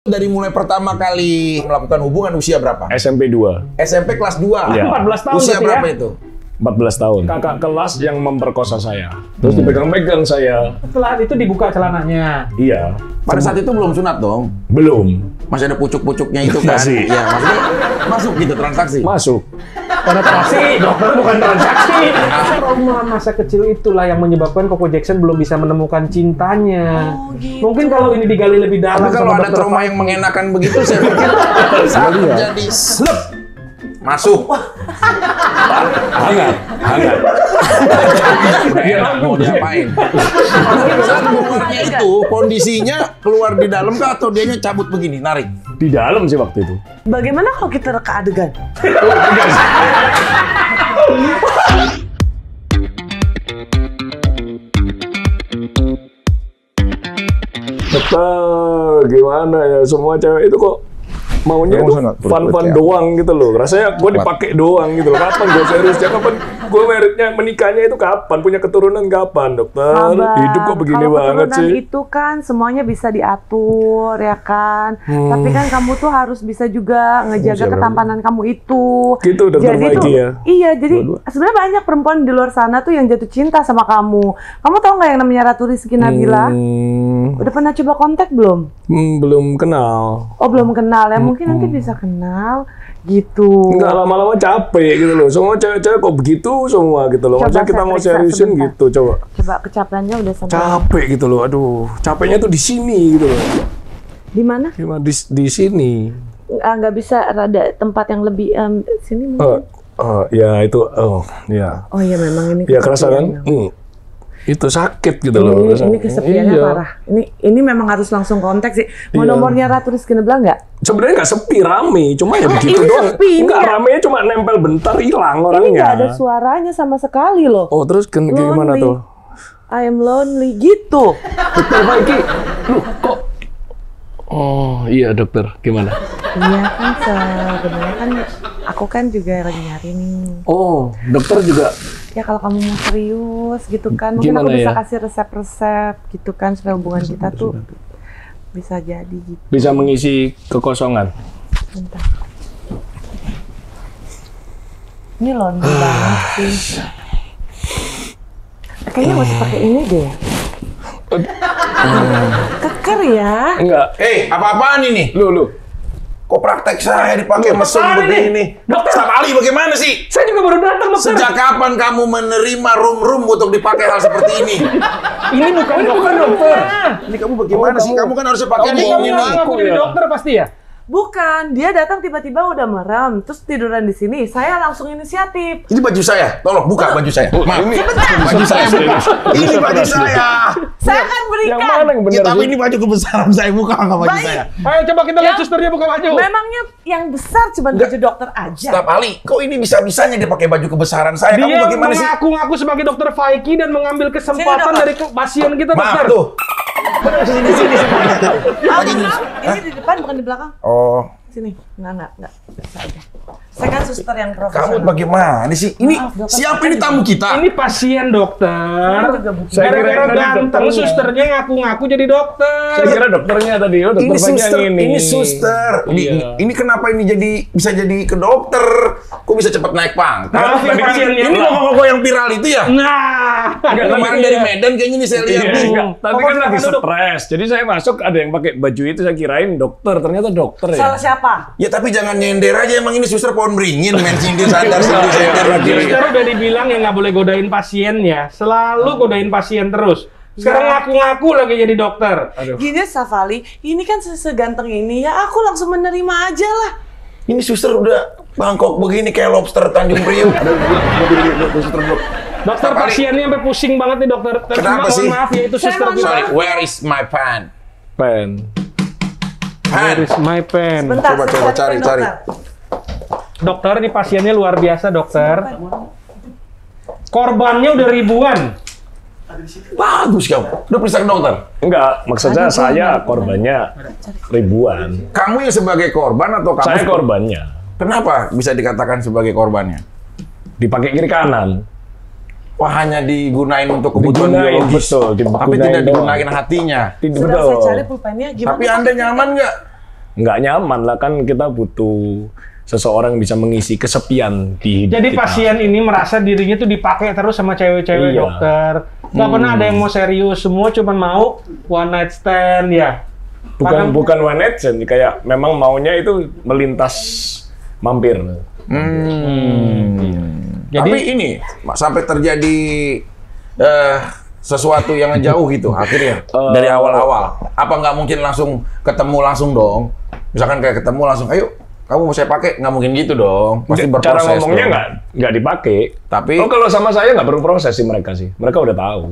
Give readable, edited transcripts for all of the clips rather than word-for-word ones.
Dari mulai pertama kali melakukan hubungan usia berapa? SMP 2. SMP kelas 2? Ya. 14 tahun Usia berapa ya? itu? 14 tahun. Kakak kelas yang memperkosa saya. Terus dipegang-pegang saya. Setelah itu dibuka celananya. Iya. Pada saat itu belum sunat dong? Belum. Masih ada pucuk-pucuknya itu kan? Masih. Iya, maksudnya masuk gitu transaksi? Masuk. Penetrasi, dokter bukan transaksi. Trauma masa kecil itulah yang menyebabkan Koko Jackson belum bisa menemukan cintanya. Oh, gitu. Mungkin kalau ini digali lebih dalam. Tapi kalau sama ada dokter trauma yang mengenakan begitu, saya pikir saat terjadi slep masuk. Hangat. Udah enak mau diapain? Saat keluarnya itu kondisinya keluar di dalam kah atau dianya cabut begini, narik? Di dalam sih waktu itu. Bagaimana kalau kita reka adegan? Betul, gimana ya, semua cewek itu kok maunya itu fun-fun doang gitu loh. Rasanya gue dipakai doang gitu loh. Kapan gue seriusnya, kapan gue meritnya, menikahnya itu kapan, punya keturunan kapan, dokter? Sabar. Hidup kok begini Kalau banget keturunan sih. itu kan semuanya bisa diatur ya kan. Tapi kan kamu tuh harus bisa juga ngejaga ketampanan kamu itu. Gitu, dokter Faiki ya? Iya, jadi sebenarnya banyak perempuan di luar sana tuh yang jatuh cinta sama kamu. Kamu tahu nggak yang namanya Ratu Rizky Nabila? Udah pernah coba kontak belum? Belum kenal. Oh, belum kenal ya. Mungkin nanti bisa kenal gitu. Enggak, lama-lama capek gitu loh. Semua cewek-cewek kok begitu semua gitu loh. Coba Maksudnya kita saya mau periksa seriusin sebentar. gitu, coba. Coba kecapeannya udah sampai Capek gitu loh. Aduh, capeknya tuh di sini gitu loh. di mana? Gimana di sini? Nggak bisa rada tempat yang lebih sini mungkin. Ya itu, ya. Oh iya, memang ini Ya kerasa kan? kesepiannya. Itu sakit gitu loh. Ini kesepiannya Iya. parah. Ini memang harus langsung kontak sih. Mau Iya. nomornya Ratu Rizky Nabila nggak? Sebenarnya nggak sepi, rame. Cuma ya begitu ini doang. sepi, ini Nggak, nggak- ramenya cuma nempel bentar, hilang Ini orangnya. nggak ada suaranya sama sekali loh. Oh, terus gimana Lonely. tuh? I am lonely gitu. Dokter Faiki, loh kok? Oh iya dokter, gimana? Iya kan, sebenarnya kan aku kan juga lagi nyari nih. Oh, dokter juga. Ya kalau kamu mau serius gitu kan, mungkin Gimana aku bisa ya? kasih resep-resep gitu kan supaya hubungan kita tuh bisa jadi gitu. Bisa mengisi kekosongan. Bentar. Ini lonely banget sih. Kayaknya nggak usah pakai ini deh. Keker ya. Enggak. Apa-apaan ini? Lu. Kok praktek saya dipakai mesum apaan begini? ini? Dokter. Staf ahli bagaimana sih? Saya juga baru datang, dokter. Sejak kapan kamu menerima room untuk dipakai hal seperti ini? Ini bukan dokter. Ini kamu bagaimana sih? Kamu kan harusnya pakai Ini ini kamu nih. ngaku jadi dokter pasti ya? Bukan, dia datang tiba-tiba udah merem, terus tiduran di sini. Saya langsung inisiatif. Ini baju saya. Tolong buka baju saya. Maaf. Baju saya buka. Ini baju saya. Saya akan Yang berikan. mana yang Ya, benar tapi sih? ini baju kebesaran saya, buka nggak baju Baik. saya. Ayo coba kita lihat Yang- susternya buka baju. Memangnya yang besar cuma baju dokter aja. Staf ahli, kok ini bisa-bisanya dia pakai baju kebesaran saya? Kamu Dia bagaimana sih? mengaku-ngaku sebagai dokter Faiki dan mengambil kesempatan Sini, dari pasien kita, Maaf dokter. tuh. Sini. Lagi nih. Ini di depan bukan di belakang. Oh, Sini. Enggak. Biasa aja. Saya kan suster yang kamu profesional. bagaimana sih? Ini Maaf, dokter. siapa ini tamu kita? Ini pasien dokter. juga bukan. Saya kira Gara-gara tadi ganteng dokternya. susternya ngaku-ngaku jadi dokter. Saya kira dokternya tadi, oh dokter Ini Faiki suster, yang ini. ini suster. Iya. Ini kenapa ini bisa jadi ke dokter? Kok bisa cepat naik pangkat? Maaf ya, pasiennya. Ini kok yang viral itu ya? Nah, Yang kemarin dari Medan kayaknya nih saya lihat Iya, nih. enggak. Tapi Pokoknya kan lagi silakan duduk. stres. Jadi saya masuk ada yang pakai baju itu, saya kirain dokter, ternyata dokter ya. Salah siapa? Ya tapi jangan nyender aja, emang ini suster pohon beringin, main sindir sandar lagi. Suster udah dibilang ya nggak boleh godain pasiennya. Selalu godain pasien terus. Sekarang ngaku-ngaku lagi jadi dokter. Gini, Safali, ini kan seganteng ini ya, aku langsung menerima aja lah. Ini suster udah bangkok begini kayak lobster Tanjung Priuk. Suster dulu. Dokter, Safali. pasiennya sampai pusing banget nih dokter. Kenapa Mohon sih? maaf ya, itu Saya suster mohon kita. Sorry, where is my pen? Pen. Pen. Where is my pen? Bentar, Coba, saya cari, pen, cari. dokter. Dokter, ini pasiennya luar biasa dokter. Korbannya udah ribuan. Bagus kamu. Udah periksa ke dokter. Enggak, maksudnya saya korbannya ribuan. Kamu yang sebagai korban atau kamu? Saya korbannya. Kenapa bisa dikatakan sebagai korbannya? Dipakai kiri kanan. Wah, hanya digunain untuk kebutuhan Digunain, biologis. betul, Tapi digunain tidak doang. digunain hatinya. Tidak Sudah betul. saya cari pulpennya, gimana? Tapi Pak? Anda nyaman nggak? nggak nyaman lah, kan kita butuh seseorang yang bisa mengisi kesepian di hidup Jadi kita. pasien ini merasa dirinya tuh dipakai terus sama cewek-cewek Iya. dokter. Nggak pernah ada yang mau serius, semua cuma mau one night stand ya. Bukan one night stand, kayak memang maunya itu melintas mampir. Jadi- Tapi ini sampai terjadi sesuatu yang jauh gitu akhirnya dari awal-awal. Apa nggak mungkin langsung ketemu langsung dong? Misalkan kayak ketemu langsung, ayo kamu mau saya pakai, nggak mungkin gitu dong. Pasti berproses. Cara ngomongnya dong. nggak dipakai. Tapi kalau sama saya nggak perlu proses sih mereka sih. Mereka udah tahu.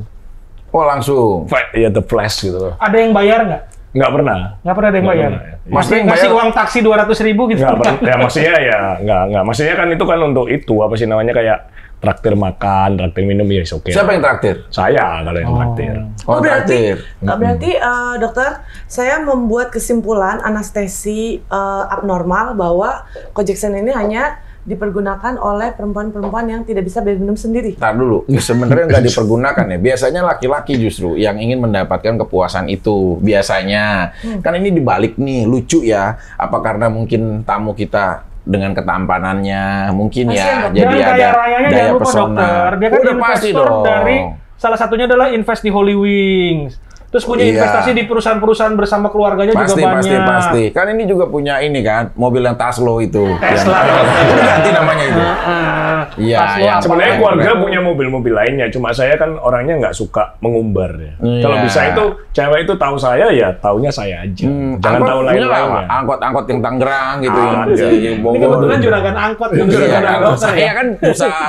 oh langsung. Ya the flash gitu loh. Ada yang bayar nggak? Nggak pernah. Nggak pernah ada yang Nggak bayar. pernah, ya. Maksudnya yang Ngasih bayar- uang taksi 200.000 gitu. Nggak pernah. Ya maksudnya ya nggak. Maksudnya kan itu kan untuk itu apa sih namanya, kayak traktir makan, traktir minum, ya oke. Siapa yang traktir? Saya kalau yang traktir. Oh, traktir. Berarti dokter, saya membuat kesimpulan anestesi abnormal bahwa Cojection ini hanya dipergunakan oleh perempuan-perempuan yang tidak bisa minum sendiri. Ntar dulu, sebenarnya nggak dipergunakan ya. Biasanya laki-laki justru yang ingin mendapatkan kepuasan itu. Biasanya. Kan ini dibalik nih, lucu ya. Apa karena mungkin tamu kita dengan ketampanannya, mungkin ya. Jangan Jadi kaya ada rayanya, daya jangan lupa pesona. dokter. Dia kan Udah pasti investor dong. dari salah satunya adalah invest di Holy Wings. Terus punya Iya. investasi di perusahaan-perusahaan bersama keluarganya Pasti, juga banyak. pasti. Kan ini juga punya ini kan, mobil yang Taslo itu. Tesla. Yang ganti namanya itu. Iya, Taslo yang apa? Sebenarnya Keren, keluarga keren. punya mobil-mobil lainnya, cuma saya kan orangnya nggak suka mengumbar ya. Iya. Kalau bisa itu cewek itu tahu saya ya taunya saya aja. Jangan Angkot tahu punya nggak, lain-lainnya. Pak? Angkot-angkot yang Tangerang gitu. yang Ada. di Ini Bogor. kebetulan juragan angkot, Iya, juragan kan, dokter saya ya. kan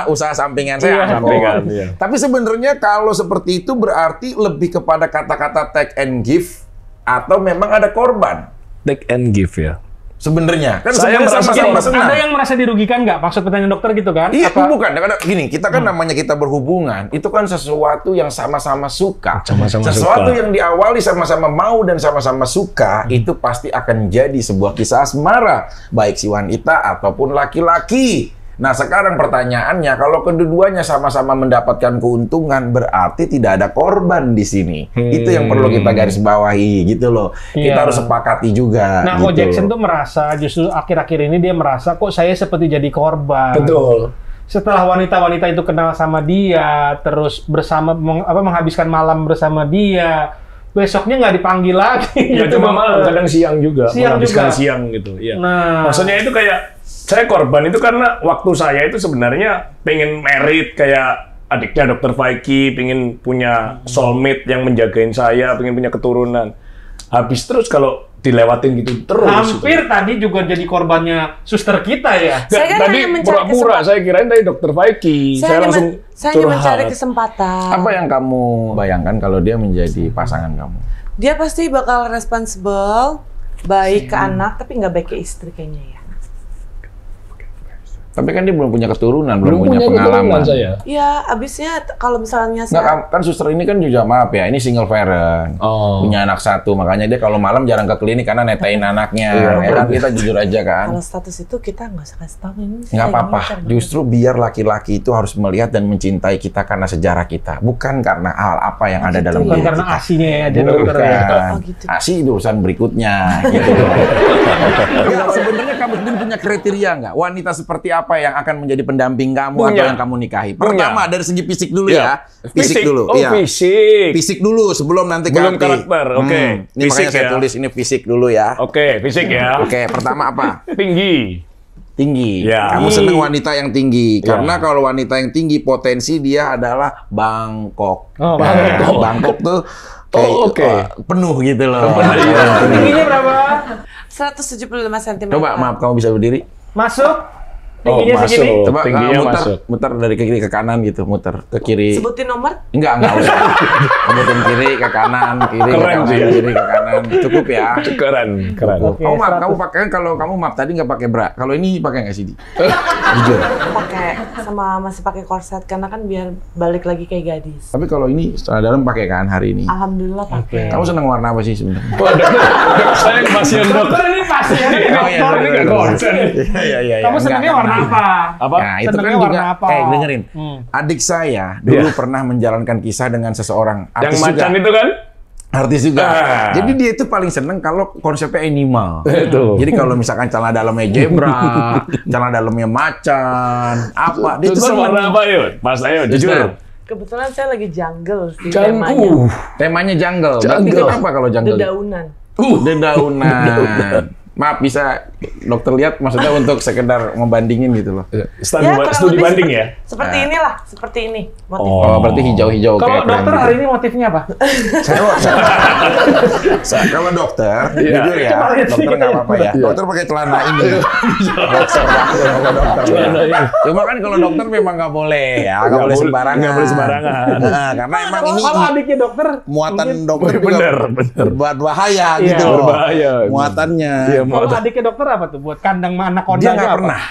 usaha sampingan Iya, saya angkot. sampingan, iya. Tapi sebenarnya kalau seperti itu berarti lebih kepada kata-kata take and give atau memang ada korban Take and give ya. sebenarnya. Kan Saya sebenarnya merasa sama-sama gini, senang. Ada yang merasa dirugikan nggak? Maksud pertanyaan dokter gitu kan? Iya, Apa- bukan. Kadang-kadang gini, kita kan namanya kita berhubungan, itu kan sesuatu yang sama-sama suka. Sama-sama Sesuatu suka. yang diawali sama-sama mau dan sama-sama suka, itu pasti akan jadi sebuah kisah asmara, baik si wanita ataupun laki-laki. Nah, sekarang pertanyaannya, kalau kedua-duanya sama-sama mendapatkan keuntungan, berarti tidak ada korban di sini. Itu yang perlu kita garis bawahi, gitu loh. Iya. Kita harus sepakati juga. Nah, gitu. Jackson tuh merasa justru akhir-akhir ini dia merasa kok saya seperti jadi korban. Betul. Setelah wanita-wanita itu kenal sama dia, terus bersama menghabiskan malam bersama dia, besoknya nggak dipanggil lagi. Ya gitu. cuma malam, kadang siang juga. Siang menghabiskan juga. siang gitu. Iya. Nah. Maksudnya itu kayak saya korban itu karena waktu saya itu sebenarnya pengen merit kayak adiknya Dokter Faiki, pengen punya soulmate yang menjagain saya, pengen punya keturunan. Habis terus kalau dilewatin gitu terus. Hampir tadi juga jadi korbannya suster kita ya. Saya kan Tadi hanya mencari pura-pura kesempatan. saya kirain tadi Dokter Faiki. Saya langsung saya hanya mencari curhat. kesempatan. Apa yang kamu bayangkan kalau dia menjadi pasangan kamu? Dia pasti bakal responsible, baik ke anak, tapi nggak baik ke istri kayaknya ya. Tapi kan dia belum punya keturunan, belum Belum punya pengalaman. keturunan saya. Ya, abisnya kalau misalnya Nggak, kan suster ini kan juga maaf ya, ini single parent, Oh. punya anak satu, makanya dia kalau malam jarang ke klinik karena netain anaknya. Iya, Ya kan kita jujur aja kan. kalau status itu kita nggak usah kasih tahu ini. Nggak apa-apa, justru biar laki-laki itu harus melihat dan mencintai kita karena sejarah kita, bukan karena hal apa yang ada dalam bukan diri karena kita. asinya ya, dia dokter ya. Bukan. Oh, gitu. Asi itu urusan berikutnya. Gitu. Ya, sebenarnya kamu sendiri punya kriteria nggak? Wanita seperti apa yang akan menjadi pendamping kamu Punya. atau yang kamu nikahi? Pertama dari segi fisik dulu ya. Fisik dulu. Oh, iya. fisik. Fisik dulu sebelum nanti ke Belum hati. karakter, oke. Ini Fisik makanya saya ya. tulis ini fisik dulu ya. Oke, fisik ya. Oke, pertama apa? Tinggi. Tinggi. Ya. Kamu seneng wanita yang tinggi. Ya. Karena kalau wanita yang tinggi, potensi dia adalah bangkok. Oh, Nah, bangkok. bangkok tuh kayak, Oh, oke. penuh gitu loh. Tingginya berapa? 175 cm. Coba, maaf, kamu bisa berdiri? Masuk. Oh, Tingginya masuk. segini. Coba Tingginya muter, masuk. muter dari ke kiri ke kanan gitu, muter ke kiri. Sebutin nomor. Enggak usah. Kemudian kiri ke kanan, kiri ke Keren kanan, sih ya. kiri ke kanan. Cukup ya. Keren, keren. Oke, Kamu maaf, 100. kamu pakai kalau kamu maaf tadi nggak pakai bra. Kalau ini pakai nggak sih, Di? Jujur. Pakai sama masih pakai korset karena kan biar balik lagi kayak gadis. Tapi kalau ini setelah dalam pakai kan hari ini. Alhamdulillah pakai. Kamu seneng warna apa sih sebenarnya? Saya pasien Dokter ini pasien, Oh, iya, dokter ini nggak bener. konsen. Iya, iya. Kamu senangnya warna apa? Apa? Nah, itu kan Senengnya juga, warna apa? dengerin. Adik saya dulu pernah menjalankan kisah dengan seseorang Yang artis juga. macan itu kan? Artis juga. Jadi dia itu paling seneng kalau konsepnya animal. Itu. Jadi kalau misalkan celana dalamnya zebra, celana dalamnya macan, apa? Dia itu Terus seneng. warna apa yuk? Mas ayo jujur. Kebetulan saya lagi jungle sih Jungle. temanya. Temanya jungle. Berarti Jungle. kenapa kalau jungle? Dedaunan. Dedaunan. Maaf, bisa dokter lihat maksudnya untuk sekedar membandingin gitu loh. kurang Studi lebih banding ya? Seperti inilah, seperti ini motifnya. Oh, berarti hijau-hijau Kalau kayak dokter keren hari gitu. ini motifnya apa? Kalau dokter, Iya. jujur ya, Coba lihat dokter sedikit nggak apa-apa ya. Iya. Dokter pakai celana ini. Dokter kalau dokter. Celana ini. Cuma kan kalau dokter memang nggak boleh ya, nggak boleh sembarangan. Nggak boleh sembarangan. Nah, karena emang ini Kalau adiknya dokter, muatan mungkin- dokter Bener. juga berbahaya Iya. gitu loh. Berbahaya. Muatannya. Iya, kalau adiknya dokter apa tuh? Buat kandang anaconda Dia nggak apa? pernah.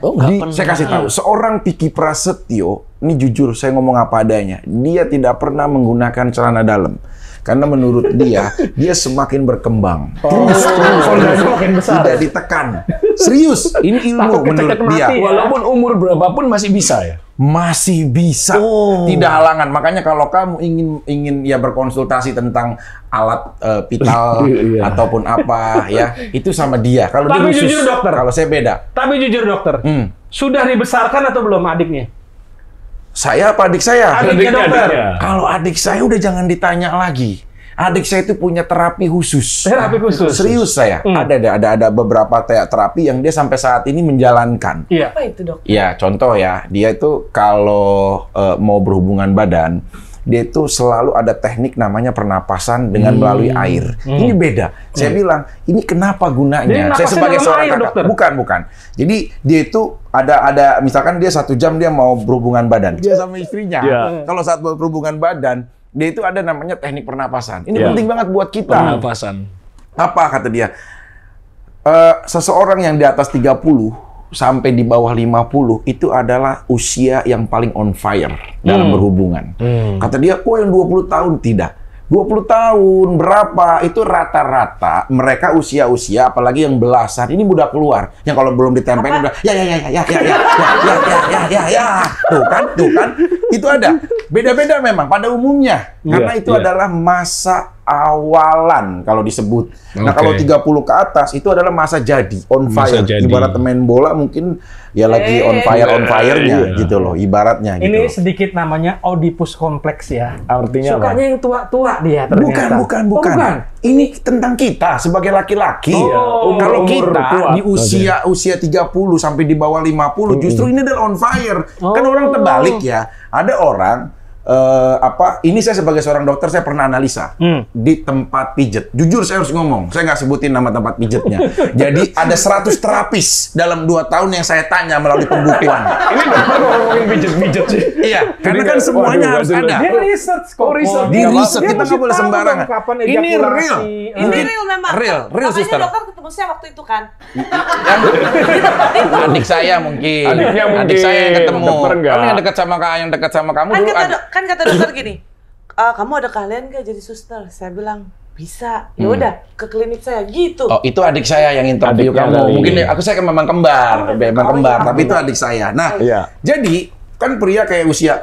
Oh, nggak pernah. Saya kasih tahu, seorang Tiki Prasetyo, ini jujur saya ngomong apa adanya, dia tidak pernah menggunakan celana dalam. Karena menurut dia semakin berkembang. Terus, Fondasi makin besar. tidak ditekan. Serius, ini ilmu Takut menurut kecekek dia. mati. Walaupun umur berapapun masih bisa ya? Masih bisa, tidak halangan. Makanya kalau kamu ingin ya berkonsultasi tentang alat vital Iya. ataupun apa ya, itu sama dia. Kalau dia Tapi khusus, jujur, dokter. kalau saya beda. Tapi jujur dokter, Hmm. sudah dibesarkan atau belum adiknya? Saya apa adik saya? Adiknya dokter. Kalau adik saya udah jangan ditanya lagi. Adik saya itu punya terapi khusus. Terapi khusus. Serius saya. Ada beberapa terapi yang dia sampai saat ini menjalankan. Iya. Apa itu dok? Ya, contoh ya, dia itu kalau mau berhubungan badan, dia itu selalu ada teknik namanya pernapasan dengan melalui air. Ini beda. Saya bilang, ini kenapa Jadi gunanya? Saya napasnya sebagai dalam seorang air, kakak, dokter? bukan. Jadi dia itu ada misalkan dia 1 jam dia mau berhubungan badan. Dia sama istrinya. Iya. Kalau saat berhubungan badan, dia itu ada namanya teknik pernapasan. Ini Iya. penting banget buat kita. Pernapasan. Apa kata dia? Seseorang yang di atas 30 sampai di bawah 50 itu adalah usia yang paling on fire dalam berhubungan. Kata dia, kok yang 20 tahun tidak? 20 tahun berapa? Itu rata-rata mereka usia-usia apalagi yang belasan ini mudah keluar. Yang kalau belum ditempelin udah ya. Tuh kan. Itu ada. Beda-beda memang pada umumnya. Karena itu adalah masa awalan kalau disebut. Nah, kalau 30 ke atas itu adalah masa jadi, on fire. jadi. Ibarat main bola mungkin ya lagi on fire-nya gitu loh, ibaratnya gitu. Ini loh. sedikit namanya Oedipus kompleks ya. Artinya apa? Sukanya yang tua-tua dia ternyata. Bukan. Oh, bukan. Ini tentang kita sebagai laki-laki. Kalau umur kita kuat. di usia 30 sampai di bawah 50 justru ini adalah on fire. Kan orang terbalik ya. Ada orang ini saya sebagai seorang dokter saya pernah analisa di tempat pijet. Jujur saya harus ngomong, saya nggak sebutin nama tempat pijetnya. Jadi ada 100 terapis dalam 2 tahun yang saya tanya melalui pembukuan. Ini dokter ngomongin pijet-pijet sih. Iya, karena kan semuanya Waduh, harus waduh. ada. Dia research kok. research. Di Dia riset kita mesti nggak boleh tahu sembarangan. dong kapan Ini ejakulasi. real. Ini real memang. Real Makanya suster. dokter ketemu saya waktu itu kan. Adik saya mungkin. Adiknya mungkin. Adik saya yang ketemu. Dokter enggak. Kamu yang dekat sama kamu Kan dulu. kata dokter gini, kamu ada keahlian nggak jadi suster? Saya bilang bisa. Ya udah ke klinik saya gitu. Oh, itu adik saya yang interview Adiknya kamu. dari- Mungkin saya kan memang kembar, iya. tapi itu adik saya. Nah, Iya. jadi kan pria kayak usia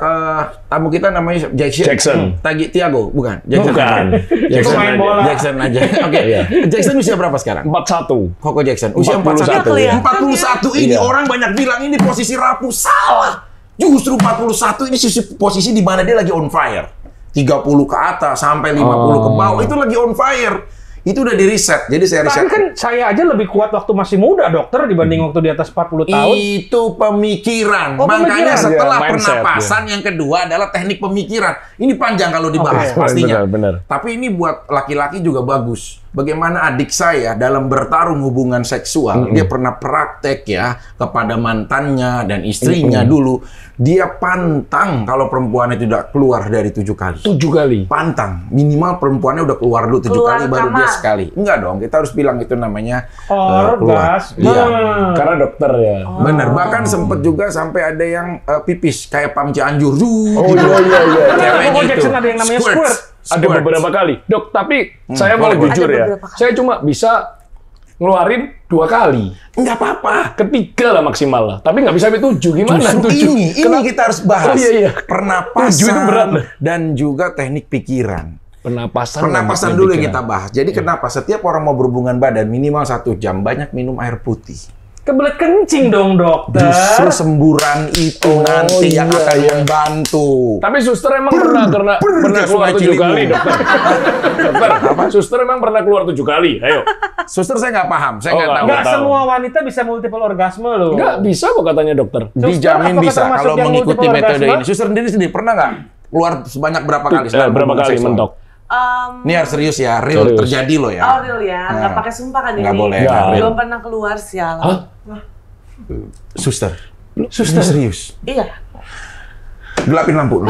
tamu kita namanya Jackson. Tiago, bukan? Jackson. Bukan. Jackson Pemain aja. bola. Jackson aja. Oke. Iya. Jackson usia berapa sekarang? 41. Koko Jackson. Usia 41, 41. ya. 41 ini Iya. orang banyak bilang ini posisi rapuh. Salah. Justru 41 ini posisi di mana dia lagi on fire. 30 ke atas sampai 50 ke bawah itu lagi on fire. Itu udah di riset. Jadi saya riset. Tapi kan saya aja lebih kuat waktu masih muda dokter dibanding waktu di atas 40 tahun. Itu pemikiran. Oh, Makanya pemikiran. setelah Ya, mindset, pernapasan yang kedua adalah teknik pemikiran. Ini panjang kalau dibahas Oke. pastinya. Benar. Tapi ini buat laki-laki juga bagus. Bagaimana adik saya dalam bertarung hubungan seksual, dia pernah praktek ya kepada mantannya dan istrinya dulu. Dia pantang kalau perempuannya tidak keluar dari 7 kali. 7 kali. Pantang. Minimal perempuannya udah keluar dulu 7 Keluar kali baru dia kamar. sekali. Enggak dong, kita harus bilang itu namanya Orgasme. Iya. Karena dokter ya. Bener, bahkan sempet juga sampai ada yang pipis kayak Pam Cianjur. Oh iya. Kenapa Koko Jackson ada yang namanya squirt? Ada beberapa kali. Dok, tapi saya mau boleh. jujur Ada ya. beberapa kali. Saya cuma bisa ngeluarin 2 kali. Enggak apa-apa. Ketiga lah maksimal lah. Tapi nggak bisa sampai 7. Gimana? Justru 7? ini kita harus bahas. Oh, iya. Pernapasan 7 itu berat loh. dan juga teknik pikiran. Pernapasan dulu yang kita bahas. Jadi kenapa setiap orang mau berhubungan badan minimal 1 jam banyak minum air putih. Kebelet kencing dong, dokter. Justru semburan itu nanti yang akan membantu. Tapi suster emang pernah keluar 7 kali, dokter. Dokter, suster emang pernah keluar 7 kali. Ayo. Suster saya nggak paham, saya nggak tahu. Nggak semua wanita bisa multiple orgasme loh. Nggak bisa kok katanya dokter. Dijamin Suster, bisa apakah kalau termasuk yang mengikuti multiple metode orgasme? ini. Suster sendiri pernah nggak keluar sebanyak berapa kali? Berapa kali mentok? Ini harus serius ya, real Serius. terjadi loh ya. Oh, real ya, nggak pakai sumpah kan ini? Nggak boleh. Nggak. Belum pernah keluar sial. Suster, serius. Iya. Gelapin lampu.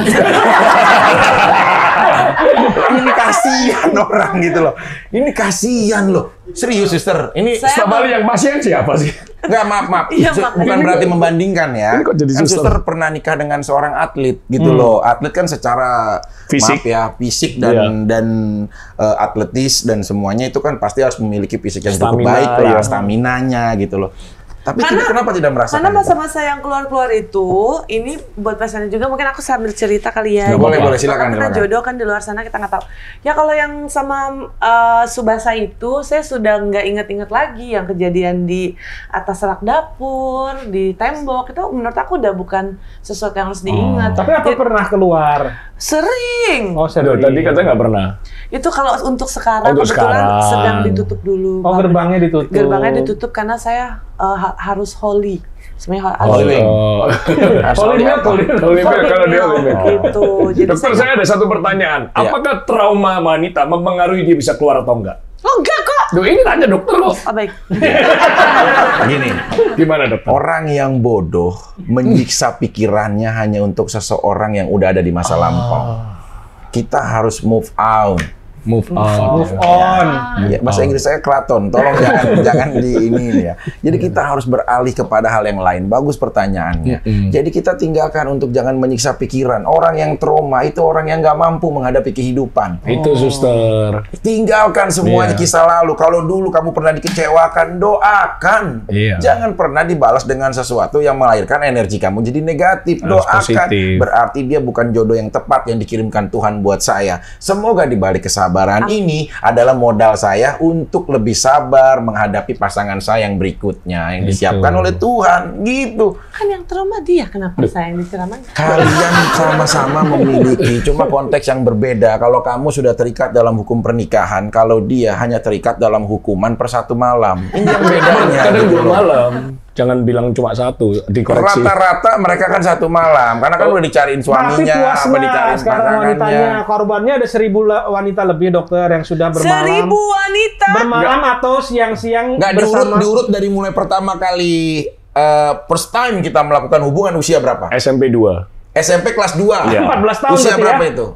Ini kasihan orang gitu loh. Ini kasihan loh. Serius, suster. Ini Saya Kembali yang pasien siapa sih? Enggak, maaf. Iya, maaf. Bukan berarti membandingkan ya. Ini kok jadi Kan suster? suster pernah nikah dengan seorang atlet gitu loh. Atlet kan secara Fisik. maaf ya, fisik dan atletis dan semuanya itu kan pasti harus memiliki fisik yang cukup Stamina, baik lah, ya. staminanya gitu loh. Tapi kenapa tidak merasakan Karena itu? masa-masa yang keluar-keluar itu, ini buat pasiennya juga, mungkin aku sambil cerita kali ya. Nggak boleh, silakan, Kita silakan. jodoh kan di luar sana, kita nggak tahu. Ya kalau yang sama Subasa itu, saya sudah nggak inget-inget lagi yang kejadian di atas rak dapur, di tembok, itu menurut aku udah bukan sesuatu yang harus diingat. Tapi apa pernah keluar? Sering! Oh, Aduh, tadi katanya nggak pernah. Itu kalau untuk sekarang, Untuk kebetulan sekarang. sedang ditutup dulu. Oh, gerbangnya ditutup. Gerbangnya ditutup karena saya harus holy. Sebenarnya Holy Wing. Holy milk, Holy milk, kalau dia holy milk. Gitu. Jadi Dokter, saya ada satu pertanyaan. Iya. Apakah trauma wanita mempengaruhi dia bisa keluar atau enggak? Oh enggak kok. Duh, ini tanya dokter kok. Oh, baik. Gini, Gimana dokter? orang yang bodoh menyiksa pikirannya hanya untuk seseorang yang udah ada di masa lampau. Kita harus move on. Move on. Move on. Ya, bahasa Inggris saya keraton. Tolong jangan di ini ya. Jadi kita harus beralih kepada hal yang lain. Bagus pertanyaannya. Jadi kita tinggalkan untuk jangan menyiksa pikiran. Orang yang trauma itu orang yang nggak mampu menghadapi kehidupan. Itu suster. Tinggalkan semuanya kisah lalu. Kalau dulu kamu pernah dikecewakan, doakan. Iya. Jangan pernah dibalas dengan sesuatu yang melahirkan energi kamu jadi negatif. Harus Doakan. positif. Berarti dia bukan jodoh yang tepat yang dikirimkan Tuhan buat saya. Semoga dibalik kesabaran ini adalah modal saya untuk lebih sabar menghadapi pasangan saya yang berikutnya yang disiapkan oleh Tuhan. Gitu. Kan yang trauma dia, kenapa saya yang disiramkan? Kalian sama-sama memiliki, cuma konteks yang berbeda. Kalau kamu sudah terikat dalam hukum pernikahan, kalau dia hanya terikat dalam hukuman per 1 malam. Ini yang bedanya. Kadang gitu 2 loh. malam. Jangan bilang cuma 1, dikoreksi. Rata-rata mereka kan 1 malam, karena kan udah dicariin Tapi suaminya, puas apa nggak dicariin sekarang pasangannya. wanitanya? Korbannya ada 1000 wanita lebih, dokter, yang sudah bermalam. 1000 wanita. Bermalam atau siang-siang Nggak bersama. diurut dari mulai pertama kali first time kita melakukan hubungan usia berapa? SMP 2. SMP kelas 2. Iya. 14 tahun Usia berarti berapa ya? itu?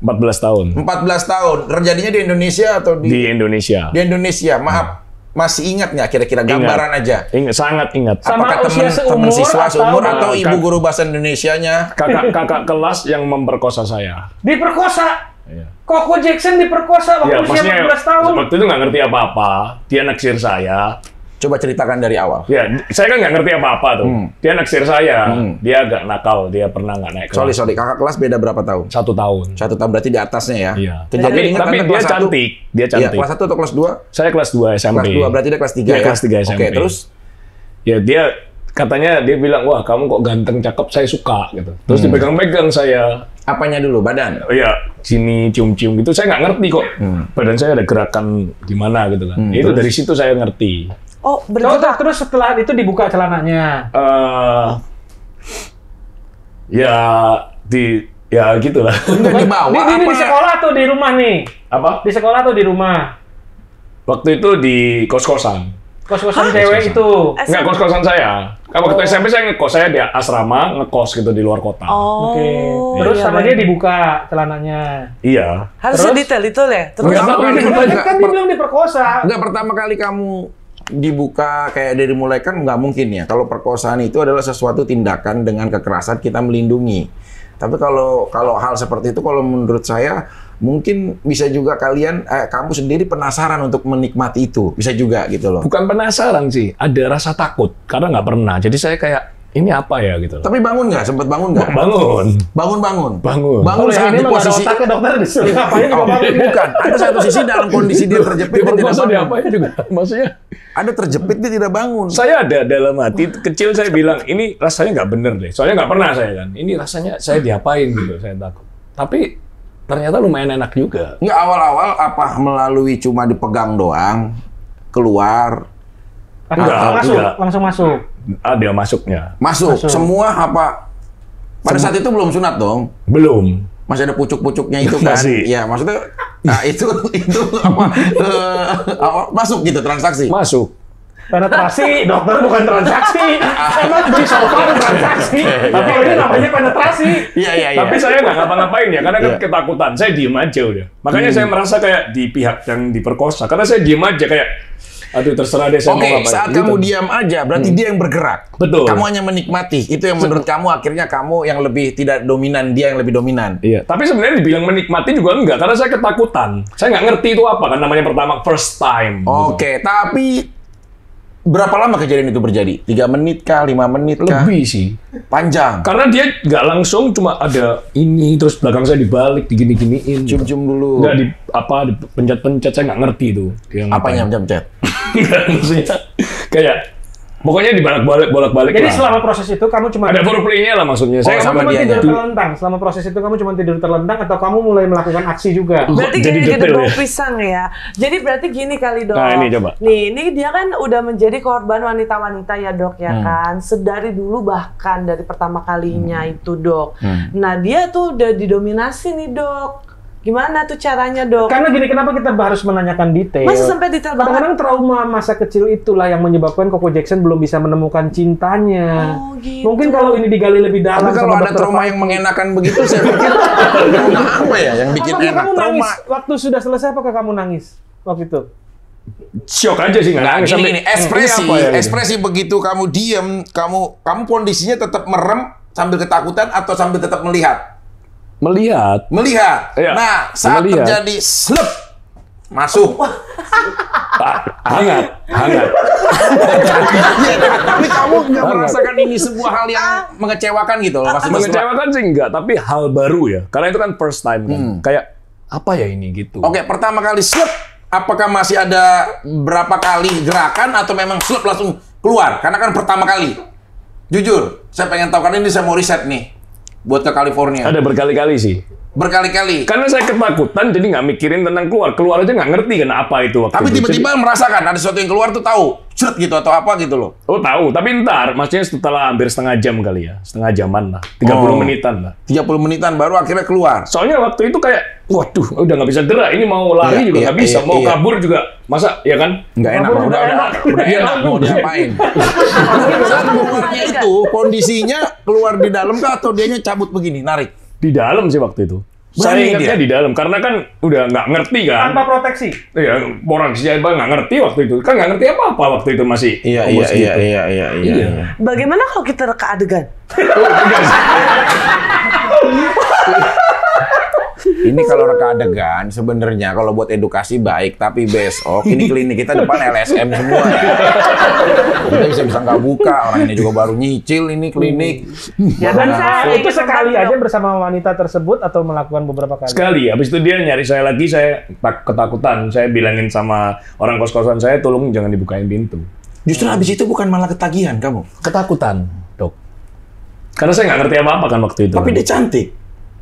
14 tahun. 14 tahun. Terjadinya di Indonesia atau Di Indonesia. Di Indonesia. Maaf, masih ingat nggak kira-kira gambaran aja? Ingat, sangat ingat. Sama Apakah usia teman seumur siswa atau- seumur atau ibu Kan- guru bahasa Indonesianya? Kakak kelas yang memperkosa saya. Diperkosa. Iya. Koko Jackson diperkosa waktu Ya, usia maksudnya 14 tahun. waktu itu nggak ngerti apa-apa. Dia naksir saya. Coba ceritakan dari awal. Ya, saya kan nggak ngerti apa-apa tuh. Dia naksir saya. Dia agak nakal. Dia pernah nggak naik kelas. Sorry, kakak kelas beda berapa tahun? 1 tahun. 1 tahun berarti di atasnya ya? Iya. Kejadian ingat Tapi kan dia kelas 1? cantik. Dia Iya, cantik. kelas 1 atau kelas 2? Saya kelas 2 SMP. Kelas 2, berarti dia kelas 3 Iya, ya? kelas 3 SMP. Oke, terus? Ya, dia katanya dia bilang, wah kamu kok ganteng, cakep, saya suka gitu. Terus dipegang-pegang saya. Apanya dulu? Badan? Oh iya, sini cium-cium gitu. Saya nggak ngerti kok. Badan saya ada gerakan gimana gitu kan. Itu terus? dari situ saya ngerti. Oh, Dokter, terus setelah itu dibuka celananya. Ya gitulah. Enggak dibawa Di apa? sekolah atau di rumah nih? Apa? Di sekolah atau di rumah? Waktu itu di kos-kosan. Kos-kosan cewek itu. Enggak, kos-kosan saya. Kan waktu SMP saya ngekos, saya di asrama, ngekos gitu di luar kota. Oh. Oke. Terus iya, sama baik. dia dibuka celananya. Iya. Harus Terus? detail itu ya. Terus Enggak, Kan dia bilang diperkosa. Enggak, pertama kali kamu dibuka kayak dari mulai kan nggak mungkin ya. Kalau perkosaan itu adalah sesuatu tindakan dengan kekerasan kita melindungi. Tapi kalau hal seperti itu, kalau menurut saya mungkin bisa juga kalian, kamu sendiri penasaran untuk menikmati itu, bisa juga gitu loh. Bukan penasaran sih, ada rasa takut karena nggak pernah. Jadi saya kayak ini apa ya gitu. Tapi bangun nggak? Sempet bangun nggak? Bangun. Bangun. Kalau saat yang ini di mah nggak ada posisi. otaknya dokter disuruh ngapain juga Oh, bangun. bukan. Ada satu sisi dalam kondisi dia terjepit dia tidak Diperkosa bangun. diapain juga. Maksudnya Ada terjepit dia tidak bangun. saya ada dalam hati kecil saya bilang ini rasanya nggak bener deh. Soalnya nggak pernah saya kan. Ini rasanya saya diapain gitu. Saya takut. Tapi ternyata lumayan enak juga. Nggak awal-awal apa melalui cuma dipegang doang, keluar, Langsung masuk. Ada masuknya. masuk. Semua apa? Pada saat itu belum sunat dong. Belum. Masih ada pucuk-pucuknya itu kan? Masih. Iya, maksudnya itu apa? Masuk gitu transaksi. Masuk. Penetrasi, dokter bukan transaksi. Emang beli sofa itu transaksi. Tapi ini namanya penetrasi. Iya. Tapi saya nggak ngapa-ngapain ya, karena kan Iya. ketakutan. Saya diem aja udah. Makanya saya merasa kayak di pihak yang diperkosa. Karena saya diem aja kayak, aduh terserah deh saya mau Oke, ngapain. saat Gitu. kamu diam aja, berarti dia yang bergerak. Betul. Kamu hanya menikmati. Itu yang menurut kamu akhirnya kamu yang lebih tidak dominan, dia yang lebih dominan. Iya, tapi sebenarnya dibilang menikmati juga enggak, karena saya ketakutan. Saya nggak ngerti itu apa kan namanya pertama first time. Oke, tapi berapa lama kejadian itu berjadi? 3 menit kah? 5 menit Gitu. kah? Lebih sih. Panjang. Karena dia nggak langsung cuma ada ini, terus belakang saya dibalik, digini-giniin. Cium-cium dulu. Nggak dipencet-pencet, saya nggak ngerti itu. Dia Apanya ngapain. jam-jam? Nggak, maksudnya kayak pokoknya dibolak-balik Jadi lah. selama proses itu kamu cuma Ada foreplay-nya lah maksudnya. Oh, Saya sama kamu cuma dianya. tidur terlentang. Selama proses itu kamu cuma tidur terlentang atau kamu mulai melakukan aksi juga? Berarti Jadi gini detail bau ya? pisang ya. Jadi berarti gini kali dok. Nah, ini coba. Nih, ini dia kan udah menjadi korban wanita-wanita ya dok ya kan. Sedari dulu bahkan dari pertama kalinya itu dok. Nah dia tuh udah didominasi nih dok. Gimana tuh caranya dok? Karena gini, kenapa kita harus menanyakan detail? Masa sampai detail banget? Kadang-kadang trauma masa kecil itulah yang menyebabkan Koko Jackson belum bisa menemukan cintanya. Oh, gitu. Mungkin kalau ini digali lebih dalam Tapi kalau sama ada Dr. trauma Fahmi. yang mengenakan begitu, saya pikir trauma apa ya yang bikin Apakah enak? kamu Trauma. nangis? Waktu sudah selesai, apakah kamu nangis waktu itu? Shock aja sih nggak Nah, nangis. gini, ekspresi, Ini apa ya, gitu. ekspresi begitu kamu diem, kamu kondisinya tetap merem sambil ketakutan atau sambil tetap melihat? Melihat. Melihat. Iya, Nah, saat melihat. terjadi slep masuk. Hangat. Iya, tapi kamu nggak merasakan ini sebuah hal yang mengecewakan gitu loh, maksudnya setelah- Mengecewakan sih enggak, tapi hal baru ya. Karena itu kan first time kan. Kayak apa ya ini gitu. Oke, pertama kali slep, apakah masih ada berapa kali gerakan atau memang slep langsung keluar? Karena kan pertama kali. Jujur, saya pengen tahu karena ini saya mau riset nih buat ke California. Ada berkali-kali sih. Berkali-kali. Karena saya ketakutan jadi nggak mikirin tentang keluar. Keluar aja nggak ngerti kan apa itu waktu Tapi itu. tiba-tiba merasakan ada sesuatu yang keluar tuh tahu, cert gitu atau apa gitu loh. Oh tahu, tapi ntar, maksudnya setelah hampir setengah jam kali ya. Setengah jaman lah. 30 Oh. menitan lah. 30 menitan baru akhirnya keluar. Soalnya waktu itu kayak, waduh, udah nggak bisa gerak. Ini mau lari Iya, juga iya, nggak bisa. iya, mau iya. kabur juga. Masa, ya kan? Nggak enak, Kabur udah juga enak. enak mau diapain. Saat keluarnya itu kondisinya keluar di dalam kah atau dianya cabut begini, narik? Di dalam sih waktu itu. Berani Saya ingatnya dia? di dalam. Karena kan udah nggak ngerti kan. Tanpa proteksi. Iya, orang siapa nggak ngerti waktu itu. Kan nggak ngerti apa-apa waktu itu masih. Iya. umur segitu. Iya. Bagaimana kalau kita reka adegan? Ini kalau reka adegan sebenarnya kalau buat edukasi baik, tapi besok ini klinik kita depan LSM semua ya. Kita bisa nggak buka, orang ini juga baru nyicil ini klinik. Ya Dan kan saya itu ingin sekali membantu, aja dok. bersama wanita tersebut atau melakukan beberapa kali? Sekali, habis itu dia nyari saya lagi, saya ketakutan. Saya bilangin sama orang kos-kosan saya, tolong jangan dibukain pintu. Justru habis itu bukan malah ketagihan kamu. Ketakutan, dok. Karena saya nggak ngerti apa-apa kan waktu itu. Tapi dia cantik.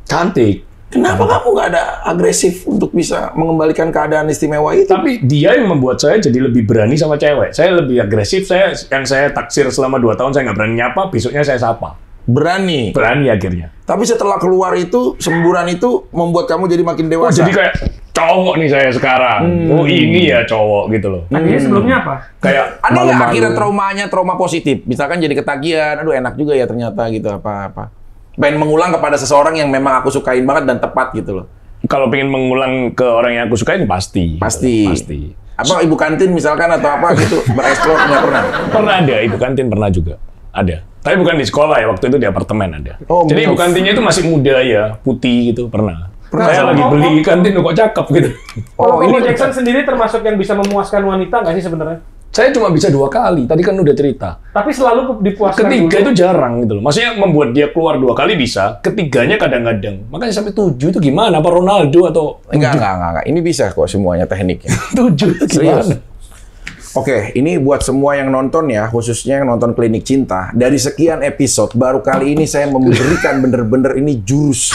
cantik. Kenapa kamu nggak ada agresif untuk bisa mengembalikan keadaan istimewa itu? Tapi dia yang membuat saya jadi lebih berani sama cewek. Saya lebih agresif. Yang saya taksir selama 2 tahun, saya nggak berani nyapa, besoknya saya sapa. Berani. Berani akhirnya. Tapi setelah keluar itu, semburan itu membuat kamu jadi makin Oh, dewasa. jadi kayak cowok nih saya sekarang. Oh, ini ya cowok gitu loh. Artinya sebelumnya apa? Kayak Ada nggak malu-malu. akhirnya traumanya trauma positif? Misalkan jadi ketagihan, aduh enak juga ya ternyata gitu apa-apa. Pengen mengulang kepada seseorang yang memang aku sukain banget dan tepat gitu loh. Kalau pengen mengulang ke orang yang aku sukain pasti. Pasti. Pasti. Apa ibu kantin misalkan atau apa gitu, bereksplor nggak pernah? Pernah ada, ibu kantin pernah juga. Ada. Tapi bukan di sekolah ya, waktu itu di apartemen ada. Oh, jadi ibu milf. kantinnya itu masih muda ya, putih gitu, pernah. Pernah. Saya lagi beli kantin kok cakep gitu. Oh, ini Jackson sendiri termasuk yang bisa memuaskan wanita nggak sih sebenarnya? Saya cuma bisa 2 kali, tadi kan udah cerita. Tapi selalu dipuaskan Ketiga dulu. itu jarang gitu loh. Maksudnya membuat dia keluar 2 kali bisa, ketiganya kadang-kadang. Makanya sampai 7 itu gimana? Apa Ronaldo atau... Enggak. Ini bisa kok semuanya tekniknya. 7 itu Serius. gimana? Oke, ini buat semua yang nonton ya, khususnya yang nonton Klinik Cinta. Dari sekian episode, baru kali ini saya memberikan bener-bener ini jurus